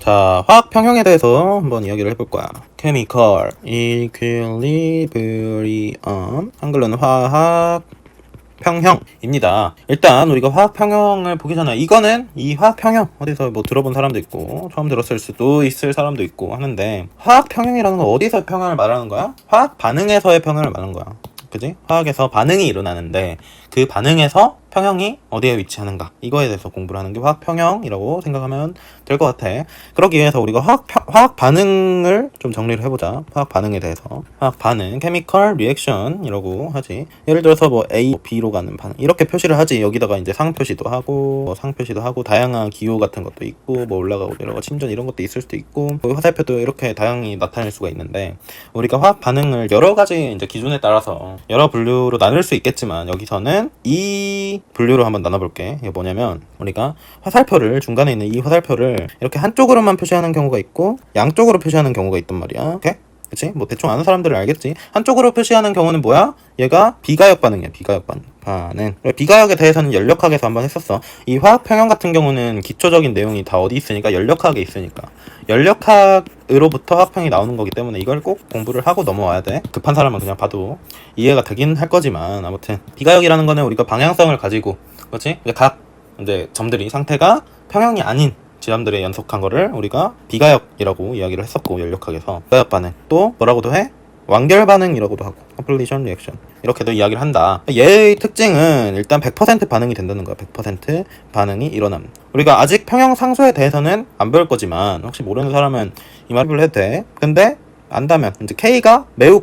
자, 화학 평형에 대해서 한번 이야기를 해볼 거야. Chemical Equilibrium, 한글로는 화학 평형입니다. 일단 우리가 화학 평형을 보기 전에 이거는 이 화학 평형 어디서 뭐 들어본 사람도 있고 처음 들었을 수도 있을 사람도 있고 하는데, 화학 평형이라는 건 어디서 평형을 말하는 거야? 화학 반응에서의 평형을 말하는 거야. 그지? 화학에서 반응이 일어나는데 그 반응에서 평형이 어디에 위치하는가, 이거에 대해서 공부를 하는 게 화학 평형이라고 생각하면 될 것 같아. 그러기 위해서 우리가 화학 반응을 좀 정리를 해보자. 화학 반응에 대해서. 화학 반응, chemical reaction이라고 하지. 예를 들어서 뭐 A, B로 가는 반응 이렇게 표시를 하지. 여기다가 이제 상 표시도 하고 뭐 상 표시도 하고 다양한 기호 같은 것도 있고 뭐 올라가고 내려가고 침전 이런 것도 있을 수도 있고 화살표도 이렇게 다양히 나타낼 수가 있는데, 우리가 화학 반응을 여러 가지 이제 기준에 따라서 여러 분류로 나눌 수 있겠지만 여기서는 이 분류로 한번 나눠볼게. 이게 뭐냐면, 우리가 화살표를, 중간에 있는 이 화살표를 이렇게 한쪽으로만 표시하는 경우가 있고 양쪽으로 표시하는 경우가 있단 말이야. 오케이? 그치? 뭐 대충 아는 사람들은 알겠지? 한쪽으로 표시하는 경우는 뭐야? 얘가 비가역 반응이야. 비가역 반응. 비가역에 대해서는 연력학에서 한번 했었어. 이 화학 평형 같은 경우는 기초적인 내용이 다 어디 있으니까, 연력학에 있으니까. 연력학으로부터 화학평이 나오는 거기 때문에 이걸 꼭 공부를 하고 넘어와야 돼. 급한 사람은 그냥 봐도 이해가 되긴 할 거지만, 아무튼 비가역이라는 거는 우리가 방향성을 가지고, 그렇지? 각 이제 점들이 상태가 평형이 아닌 지점들에 연속한 거를 우리가 비가역이라고 이야기를 했었고, 연력학에서. 비가역 반응 또 뭐라고도 해? 완결 반응이라고도 하고, completion reaction 이렇게도 이야기를 한다. 얘의 특징은 일단 100% 반응이 된다는 거야. 100% 반응이 일어남. 우리가 아직 평형 상수에 대해서는 안 배울 거지만 혹시 모르는 사람은 이 말을 해도 돼. 근데 안다면 이제 K가 매우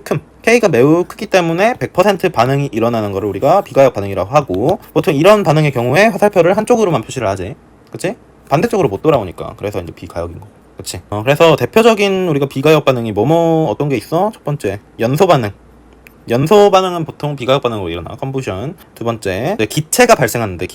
크기 때문에 100% 반응이 일어나는 거를 우리가 비가역 반응이라고 하고, 보통 이런 반응의 경우에 화살표를 한쪽으로만 표시를 하지. 그치? 반대쪽으로 못 돌아오니까. 그래서 이제 비가역인 거. 그치? 그래서 대표적인 우리가 비가역 반응이 어떤 게 있어? 첫 번째, 연소 반응. 연소 반응은 보통 비가역 반응으로 일어나. 컨부션. 두 번째, 기체 발생하는데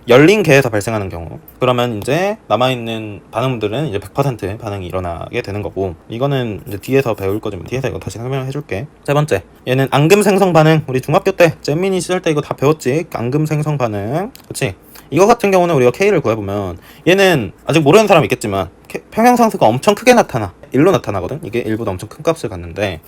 열린 계에서 발생하는 경우. 그러면 이제 남아있는 반응들은 이제 100% 반응이 일어나게 되는 거고, 이거는 이제 뒤에서 배울 거지만 뒤에서 이거 다시 설명을 해줄게. 세 번째, 얘는 앙금 생성 반응. 우리 중학교 때 잼민이 시절 때 이거 다 배웠지. 앙금 생성 반응. 그치? 이거 같은 경우는 우리가 K를 구해보면, 얘는 아직 모르는 사람 있겠지만 평형상수가 엄청 크게 나타나. 1로 나타나거든. 이게 1보다 엄청 큰 값을 갖는데,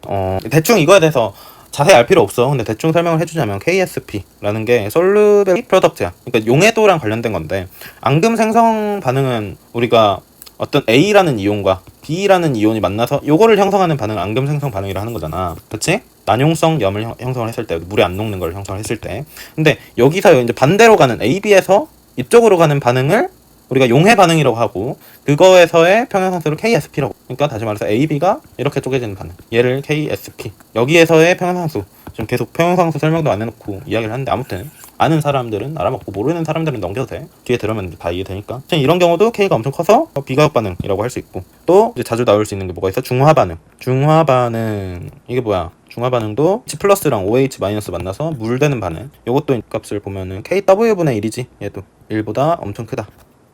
대충 이거에 대해서 자세히 알 필요 없어. 근데 대충 설명을 해주자면 KSP라는 게 솔루벨 프로덕트야. 그러니까 용해도랑 관련된 건데, 앙금 생성 반응은 우리가 어떤 A라는 이온과 B라는 이온이 만나서 요거를 형성하는 반응을 앙금 생성 반응이라 하는 거잖아. 그치? 난용성 염을 형성을 했을 때, 물에 안 녹는 걸 형성을 했을 때. 근데 여기서 이제 반대로 가는 AB에서 이쪽으로 가는 반응을 우리가 용해 반응이라고 하고, 그거에서의 평형상수를 KSP라고. 그러니까 다시 말해서 AB가 이렇게 쪼개지는 반응, 얘를 KSP. 여기에서의 평형상수, 지금 계속 평형상수 설명도 안 해놓고 이야기를 하는데, 아무튼 아는 사람들은 알아먹고 모르는 사람들은 넘겨도 돼. 뒤에 들으면 다 이해되니까. 이런 경우도 K가 엄청 커서 비가역 반응이라고 할 수 있고, 또 이제 자주 나올 수 있는 게 뭐가 있어? 중화 반응. 이게 뭐야? 중화 반응도 H 플러스랑 OH 마이너스 만나서 물 되는 반응. 요것도 값을 보면은 KW분의 1이지. 얘도 1보다 엄청 크다.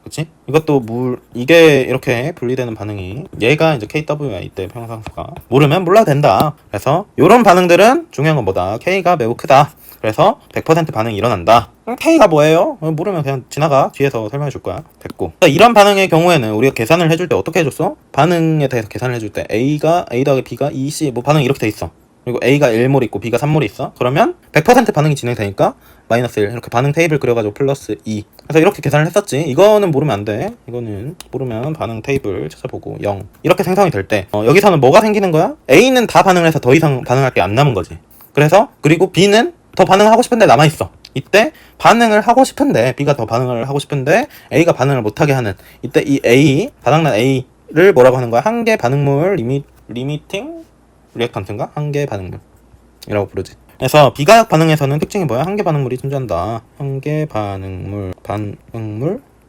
그치? 이것도 이게 이렇게 분리되는 반응이, 얘가 이제 KW야. 이때 평형상수가. 모르면 몰라도 된다. 그래서 요런 반응들은 중요한 건 뭐다? K가 매우 크다. 그래서 100% 반응이 일어난다. K가 뭐예요? 모르면 그냥 지나가. 뒤에서 설명해 줄 거야. 됐고. 이런 반응의 경우에는 우리가 계산을 해줄 때 어떻게 해줬어? 반응에 대해서 계산을 해줄 때 A 더하기 B가 2C 뭐 반응이 이렇게 돼 있어. 그리고 A가 1몰 있고 B가 3몰 있어. 그러면 100% 반응이 진행되니까 마이너스 1 이렇게 반응 테이블 그려가지고 플러스 2. 그래서 이렇게 계산을 했었지. 이거는 모르면 안 돼. 이거는 모르면 반응 테이블 찾아보고 0 이렇게 생성이 될 때, 여기서는 뭐가 생기는 거야? A는 다 반응을 해서 더 이상 반응할 게 안 남은 거지. 그리고 B는 더 반응하고 싶은데 남아있어. 이때 반응을 하고 싶은데, B가 더 반응을 하고 싶은데 A가 반응을 못하게 하는, 이때 이 바닥난 A를 뭐라고 하는 거야? 한계 반응물 리미팅 리액턴트인가? 한계 반응물이라고 부르지. 그래서 비가역 반응에서는 특징이 뭐야? 한계 반응물이 존재한다. 한계 반응물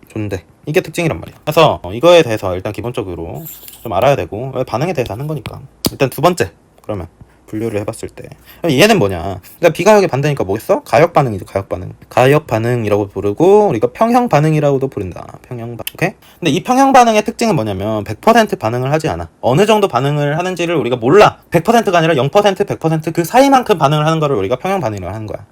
존재. 이게 특징이란 말이야. 그래서 이거에 대해서 일단 기본적으로 좀 알아야 되고, 왜 반응에 대해서 하는 거니까. 일단 두 번째, 그러면 분류를 해봤을 때 얘는 뭐냐? 그러니까 비가역의 반대니까 뭐겠어? 가역 반응이죠. 가역 반응이라고 부르고, 우리가 평형 반응이라고도 부른다. 평형 반응. 오케이? 근데 이 평형 반응의 특징은 뭐냐면 100% 반응을 하지 않아. 어느 정도 반응을 하는지를 우리가 몰라. 100%가 아니라 0%, 100% 그 사이만큼 반응을 하는 거를 우리가 평형 반응이라고 하는 거야.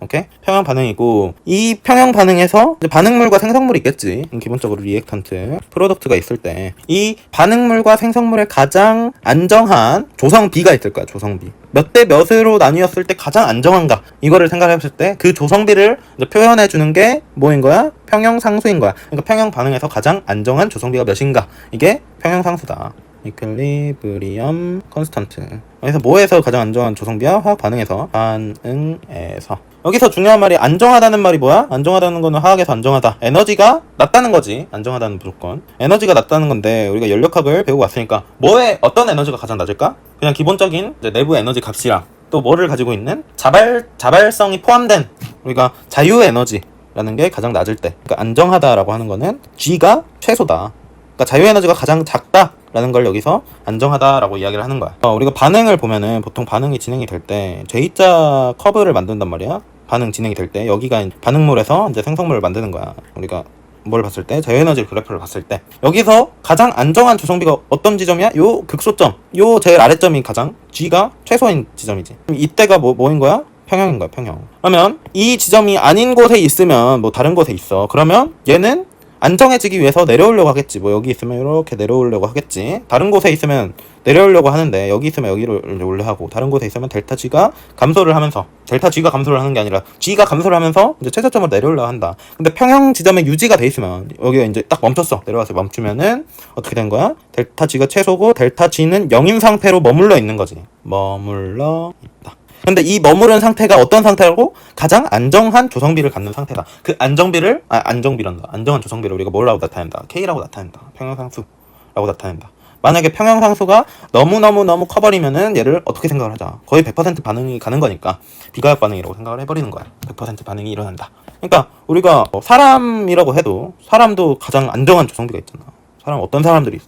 오케이? 평형 반응이고, 이 평형 반응에서 이제 반응물과 생성물이 있겠지. 기본적으로 리액턴트 프로덕트가 있을 때 이 반응물과 생성물의 가장 안정한 조성비가 있을 거야. 조성비 몇 대 몇으로 나뉘었을 때 가장 안정한가, 이거를 생각했을 때 그 조성비를 이제 표현해 주는 게 뭐인 거야? 평형 상수인 거야. 그러니까 평형 반응에서 가장 안정한 조성비가 몇인가, 이게 평형 상수다. 이퀄리브리엄 컨스턴트. 그래서 뭐에서 가장 안정한 조성비야? 화학 반응에서. 반응에서. 여기서 중요한 말이 안정하다는 말이 뭐야? 안정하다는 거는 화학에서 안정하다. 에너지가 낮다는 거지. 안정하다는 무조건. 에너지가 낮다는 건데, 우리가 연력학을 배우고 왔으니까 뭐에 어떤 에너지가 가장 낮을까? 그냥 기본적인 이제 내부 에너지 값이랑 또 뭐를 가지고 있는 자발성이 포함된 우리가 자유 에너지라는 게 가장 낮을 때. 그러니까 안정하다라고 하는 거는 G가 최소다. 그러니까 자유 에너지가 가장 작다라는 걸 여기서 안정하다라고 이야기를 하는 거야. 우리가 반응을 보면은 보통 반응이 진행이 될 때 J자 커브를 만든단 말이야. 반응 진행이 될 때 여기가 반응물에서 이제 생성물을 만드는 거야. 우리가 뭘 봤을 때, 자유에너지 그래프를 봤을 때 여기서 가장 안정한 조성비가 어떤 지점이야? 요 극소점, 요 제일 아래점이 가장 G가 최소인 지점이지. 이때가 뭐인 거야? 평형인 거야. 평형. 그러면 이 지점이 아닌 곳에 있으면 뭐 다른 곳에 있어. 그러면 얘는 안정해지기 위해서 내려오려고 하겠지. 뭐 여기 있으면 이렇게 내려오려고 하겠지. 다른 곳에 있으면 내려오려고 하는데, 여기 있으면 여기를 올려 하고, 다른 곳에 있으면 델타 G가 감소를 하면서, 델타 G가 감소를 하는 게 아니라 G가 감소를 하면서 이제 최저점으로 내려오려고 한다. 근데 평형 지점에 유지가 돼 있으면, 여기가 이제 딱 멈췄어. 내려와서 멈추면은 어떻게 된 거야? 델타 G가 최소고 델타 G는 0인 상태로 머물러 있는 거지. 머물러 있다. 근데 이 머무른 상태가 어떤 상태라고? 가장 안정한 조성비를 갖는 상태다. 그 안정비를, 안정비란다. 안정한 조성비를 우리가 뭐라고 나타낸다? K라고 나타낸다. 평형상수라고 나타낸다. 만약에 평형상수가 너무 커버리면은 얘를 어떻게 생각을 하자? 거의 100% 반응이 가는 거니까 비가역 반응이라고 생각을 해버리는 거야. 100% 반응이 일어난다. 그러니까 우리가 사람이라고 해도 사람도 가장 안정한 조성비가 있잖아. 사람 어떤 사람들이 있어?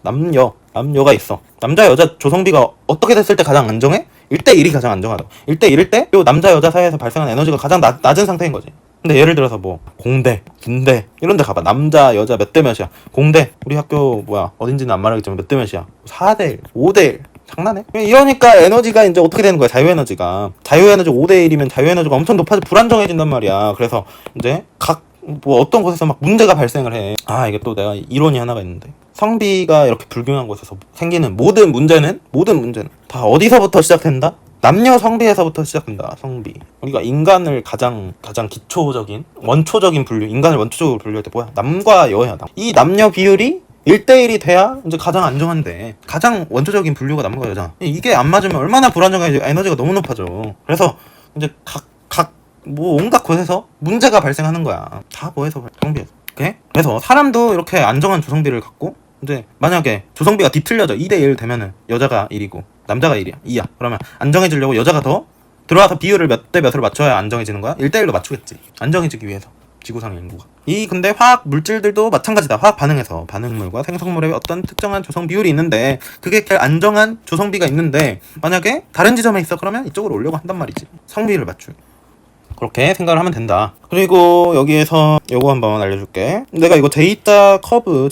남녀가 있어. 남자 여자 조성비가 어떻게 됐을 때 가장 안정해? 1대1이 가장 안정하다. 1대1일 때 요 남자 여자 사이에서 발생한 에너지가 가장 낮은 상태인 거지. 근데 예를 들어서 뭐 공대, 군대 이런 데 가봐. 남자 여자 몇 대 몇이야. 공대 우리 학교 어딘지는 안 말하겠지만 몇 대 몇이야. 4대1, 5대1. 장난해? 이러니까 에너지가 이제 어떻게 되는 거야? 자유에너지가 5대1이면 자유에너지가 엄청 높아져 불안정해진단 말이야. 그래서 이제 뭐 어떤 곳에서 막 문제가 발생을 해. 이게 또 내가 이론이 하나가 있는데, 성비가 이렇게 불균형한 곳에서 생기는 모든 문제는 다 어디서부터 시작된다? 남녀 성비에서부터 시작된다. 성비. 우리가 인간을 가장 기초적인 원초적인 분류, 인간을 원초적으로 분류할 때 뭐야? 남과 여야. 이 남녀 비율이 1대1이 돼야 이제 가장 안정한데, 가장 원초적인 분류가 남과 여자. 이게 안 맞으면 얼마나 불안정해. 에너지가 너무 높아져. 그래서 이제 뭐 온갖 곳에서 문제가 발생하는 거야. 다 뭐에서? 성비에서. 오케이? 그래서 사람도 이렇게 안정한 조성비를 갖고, 이제 만약에 조성비가 뒤틀려져 2대1 되면은 여자가 1이고 남자가 2야. 그러면 안정해지려고 여자가 더 들어와서 비율을 몇 대 몇으로 맞춰야 안정해지는 거야? 1대1로 맞추겠지. 안정해지기 위해서. 지구상의 인구가. 근데 화학 물질들도 마찬가지다. 화학 반응에서 반응물과 생성물의 어떤 특정한 조성 비율이 있는데, 그게 안정한 조성비가 있는데 만약에 다른 지점에 있어. 그러면 이쪽으로 오려고 한단 말이지. 성비를 맞추고. 그렇게 생각을 하면 된다. 그리고 여기에서 요거 한번 알려줄게. 내가 이거 J자 커브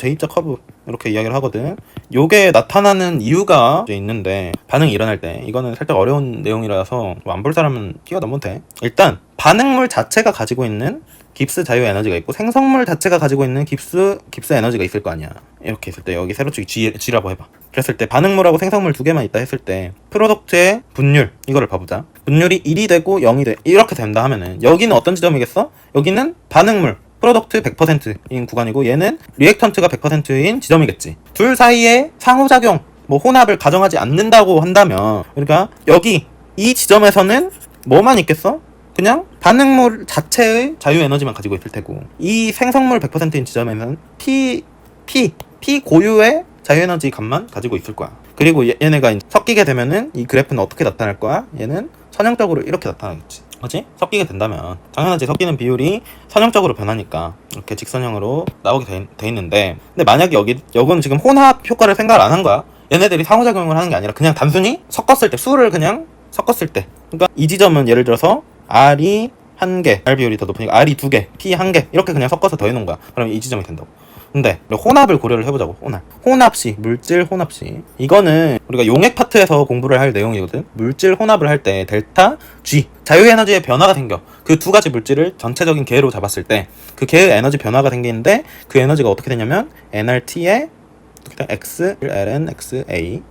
이렇게 이야기를 하거든. 요게 나타나는 이유가 이제 있는데, 반응이 일어날 때 이거는 살짝 어려운 내용이라서 안 볼 사람은 뛰어넘어도 돼. 일단 반응물 자체가 가지고 있는 깁스 자유 에너지가 있고, 생성물 자체가 가지고 있는 깁스 에너지가 있을 거 아니야. 이렇게 있을 때 여기 세로축이 G라고 해봐. 그랬을 때 반응물하고 생성물 두 개만 있다 했을 때 프로덕트의 분율, 이거를 봐보자. 분율이 1이 되고 0이 돼. 이렇게 된다 하면은 여기는 어떤 지점이겠어? 여기는 반응물 프로덕트 100%인 구간이고, 얘는 리액턴트가 100%인 지점이겠지. 둘 사이에 상호작용, 뭐 혼합을 가정하지 않는다고 한다면, 그러니까 여기 이 지점에서는 뭐만 있겠어? 그냥 반응물 자체의 자유 에너지만 가지고 있을 테고, 이 생성물 100%인 지점에는 P 고유의 자유 에너지 값만 가지고 있을 거야. 그리고 얘네가 섞이게 되면은 이 그래프는 어떻게 나타날 거야? 얘는 선형적으로 이렇게 나타나겠지. 그렇지? 섞이게 된다면 당연하지. 섞이는 비율이 선형적으로 변하니까 이렇게 직선형으로 나오게 돼 있는데, 근데 만약에 여기는 지금 혼합 효과를 생각을 안 한 거야. 얘네들이 상호작용을 하는 게 아니라 그냥 단순히 섞었을 때, 수를 그냥 섞었을 때. 그러니까 이 지점은 예를 들어서 R이 1개, R 비율이 더 높으니까 R이 2개, P 1개 이렇게 그냥 섞어서 더해놓은 거야. 그럼 이 지점이 된다고. 근데 혼합을 고려를 해보자고. 혼합시, 물질 혼합시. 이거는 우리가 용액 파트에서 공부를 할 내용이거든. 물질 혼합을 할 때 델타 G 자유에너지의 변화가 생겨. 그 두 가지 물질을 전체적인 계로 잡았을 때 그 계의 에너지 변화가 생기는데 그 에너지가 어떻게 되냐면 nRT의 x ln xa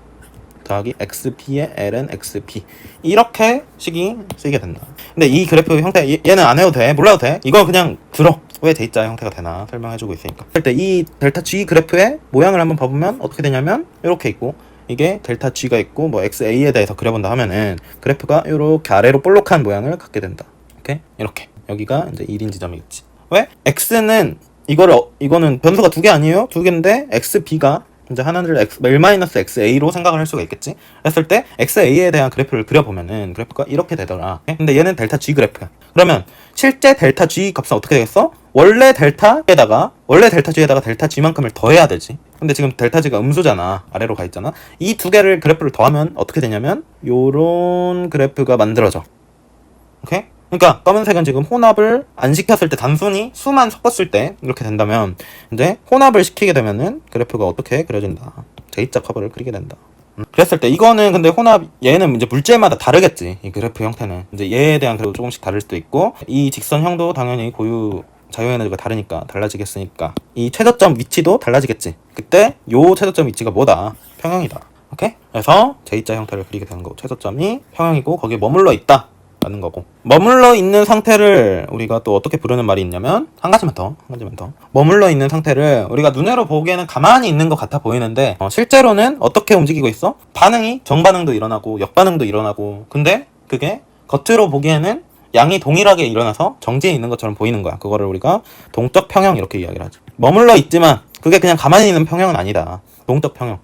더하기 xp의 ln xp 이렇게 식이 쓰이게 된다. 근데 이 그래프 형태 얘는 안 해도 돼, 몰라도 돼. 이거 그냥 들어. 왜 대입자 형태가 되나 설명해주고 있으니까. 할 때 이 델타 G 그래프의 모양을 한번 봐보면 어떻게 되냐면 이렇게 있고, 이게 델타 G가 있고 뭐 XA에 대해서 그려본다 하면은 그래프가 이렇게 아래로 볼록한 모양을 갖게 된다. 오케이? 이렇게 여기가 이제 1인 지점이겠지. 왜? X는 이거는 변수가 두 개 아니에요? 두 개인데 XB가 이제 하나를 L-XA로 생각을 할 수가 있겠지. 했을 때 XA에 대한 그래프를 그려보면은 그래프가 이렇게 되더라. 근데 얘는 델타 G 그래프야. 그러면 실제 델타 G 값은 어떻게 되겠어? 원래 델타 G에다가 델타 G만큼을 더해야 되지. 근데 지금 델타 G가 음수잖아. 아래로 가 있잖아. 이 두 개를 그래프를 더하면 어떻게 되냐면 요런 그래프가 만들어져. 오케이? 그러니까 검은색은 지금 혼합을 안 시켰을 때, 단순히 수만 섞었을 때 이렇게 된다면, 이제 혼합을 시키게 되면은 그래프가 어떻게 그려진다. J자 커브를 그리게 된다. 그랬을 때 이거는 근데 혼합, 얘는 이제 물질마다 다르겠지. 이 그래프 형태는 이제 얘에 대한 그래도 조금씩 다를 수도 있고, 이 직선형도 당연히 고유 자유에너지가 다르니까 달라지겠으니까 이 최저점 위치도 달라지겠지. 그때 요 최저점 위치가 뭐다? 평형이다. 오케이? 그래서 J자 형태를 그리게 되는 거고, 최저점이 평형이고 거기에 머물러 있다 라는 거고, 머물러 있는 상태를 우리가 또 어떻게 부르는 말이 있냐면, 한 가지만 더 머물러 있는 상태를 우리가 눈으로 보기에는 가만히 있는 것 같아 보이는데 실제로는 어떻게 움직이고 있어? 반응이 정반응도 일어나고 역반응도 일어나고, 근데 그게 겉으로 보기에는 양이 동일하게 일어나서 정지해 있는 것처럼 보이는 거야. 그거를 우리가 동적 평형 이렇게 이야기를 하죠. 머물러 있지만 그게 그냥 가만히 있는 평형은 아니다. 동적 평형.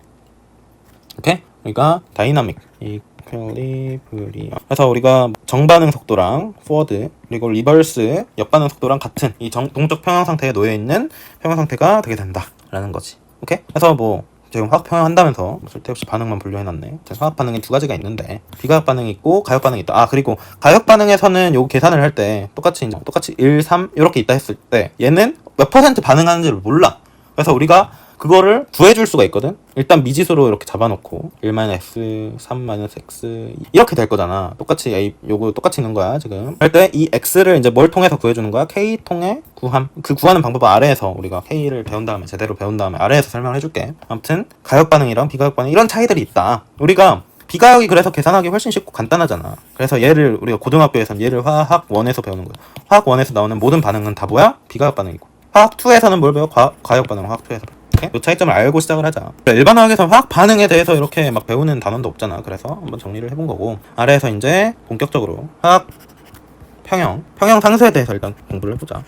오케이? 그러니까 다이나믹 이퀄리브리엄. 그래서 우리가 정반응 속도랑 포워드 그리고 리버스 역반응 속도랑 같은 이 동적 평형 상태에 놓여 있는 평형 상태가 되게 된다라는 거지. 오케이? 그래서 뭐 지금 화학 평형 한다면서 쓸데없이 반응만 분류해놨네. 화학 반응이 두 가지가 있는데 비가역 반응이 있고 가역 반응이 있다. 아, 그리고 가역 반응에서는 요 계산을 할 때 똑같이 1, 3 이렇게 있다 했을 때 얘는 몇 % 반응하는지를 몰라. 그래서 우리가 그거를 구해줄 수가 있거든. 일단 미지수로 이렇게 잡아놓고 1-x, 3-x 이렇게 될 거잖아. 똑같이 A 요거 똑같이 있는 거야 지금. 할 때 이 x를 이제 뭘 통해서 구해주는 거야? k 통해 구함. 그 구하는 방법은 아래에서 우리가 k를 배운 다음에, 제대로 배운 다음에 아래에서 설명을 해줄게. 아무튼 가역 반응이랑 비가역 반응 이런 차이들이 있다. 우리가 비가역이 그래서 계산하기 훨씬 쉽고 간단하잖아. 그래서 얘를 우리가 고등학교에서는 얘를 화학 1에서 배우는 거야. 화학 1에서 나오는 모든 반응은 다 뭐야? 비가역 반응이고, 화학 2에서는 뭘 배워? 가역 반응. 화학 2에서 이 차이점을 알고 시작을 하자. 일반 화학에서 화학 반응에 대해서 이렇게 막 배우는 단원도 없잖아. 그래서 한번 정리를 해본 거고, 아래에서 이제 본격적으로 화학 평형 상수에 대해서 일단 공부를 해보자.